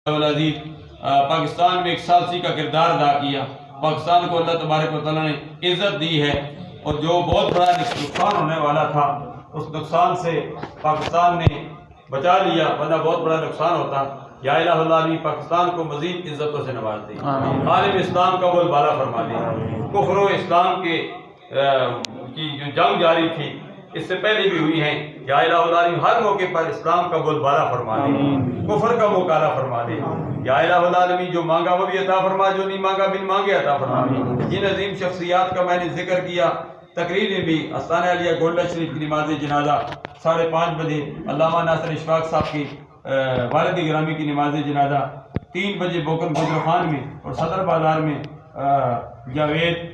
عزیز پاکستان میں ایک ثالثی کا کردار ادا کیا. پاکستان کو اللہ تبارک و تعالیٰ نے عزت دی ہے اور جو بہت بڑا نقصان ہونے والا تھا اس نقصان سے پاکستان نے بچا لیا، ورنہ بہت بڑا نقصان ہوتا. یا الہ العالمین پاکستان کو مزید عزتوں سے نواز دے، عالم اسلام کا بول بالا فرما دے. کفر و اسلام کی جو جنگ جاری تھی اس سے پہلے بھی ہوئی ہیں، یا الہ العالمین ہر موقع پر اسلام کا بول بالا فرما دے، کفر کا مقابلہ فرما دے. یا الہ العالمین جو مانگا وہ بھی عطا فرما، جو نہیں مانگا بن مانگے عطا فرما. جن عظیم شخصیات کا میں نے ذکر کیا، تقریر میں بھی آستانہ علیہ گولڈا شریف کی نماز جنازہ 5:30 بجے، علامہ ناصر اشفاق صاحب کی والد گرامی کی نماز جنازہ 3 بجے بوکن گجر خان میں، اور صدر بازار میں جاوید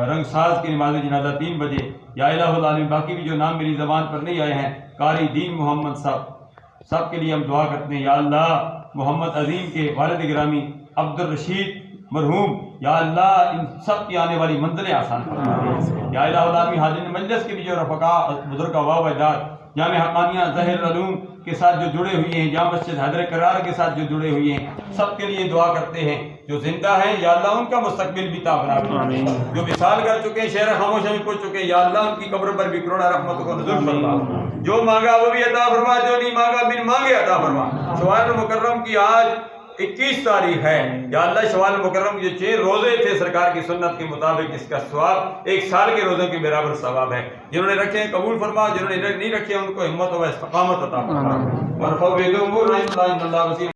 رنگ ساز کی نماز جنازہ 3 بجے. یا الہ العالمین باقی بھی جو نام میری زبان پر نہیں آئے ہیں، قاری دین محمد صاحب سب کے لیے ہم دعا کرتے ہیں. یا اللہ محمد عظیم کے والد گرامی عبد الرشید مرحوم، یا اللہ ان سب کی آنے والی منزلیں آسان فرما دے. یا الہ العالمین حاضرین مجلس کے بھی جو رفقا بزرگ و اجداد جامع حقانیہ ظاہر العلوم کے ساتھ جو جڑے ہوئے ہیں، جامع مسجد حیدر کرار کے ساتھ جو جڑے ہوئے ہیں، سب کے لیے دعا کرتے ہیں. جو زندہ ہیں یا اللہ ان کا مستقبل بھی عطا فرما، جو وصال کر چکے ہیں شہر خاموشی میں پہنچ چکے ہیں، یا اللہ ان کی قبر پر بھی کروڑا رحمتوں کو نزول فرما. جو مانگا وہ بھی عطا فرما، جو نہیں مانگا بن مانگے عطا فرما. شوال مکرم کی آج 21 تاریخ ہے. یا اللہ شوال مکرم جو 6 روزے تھے سرکار کی سنت کے مطابق، اس کا ثواب 1 سال کے روزوں کے برابر ثواب ہے. جنہوں نے رکھے ہیں قبول فرما، جنہوں نے نہیں رکھے ان کو ہمت و استقامت عطا فرما.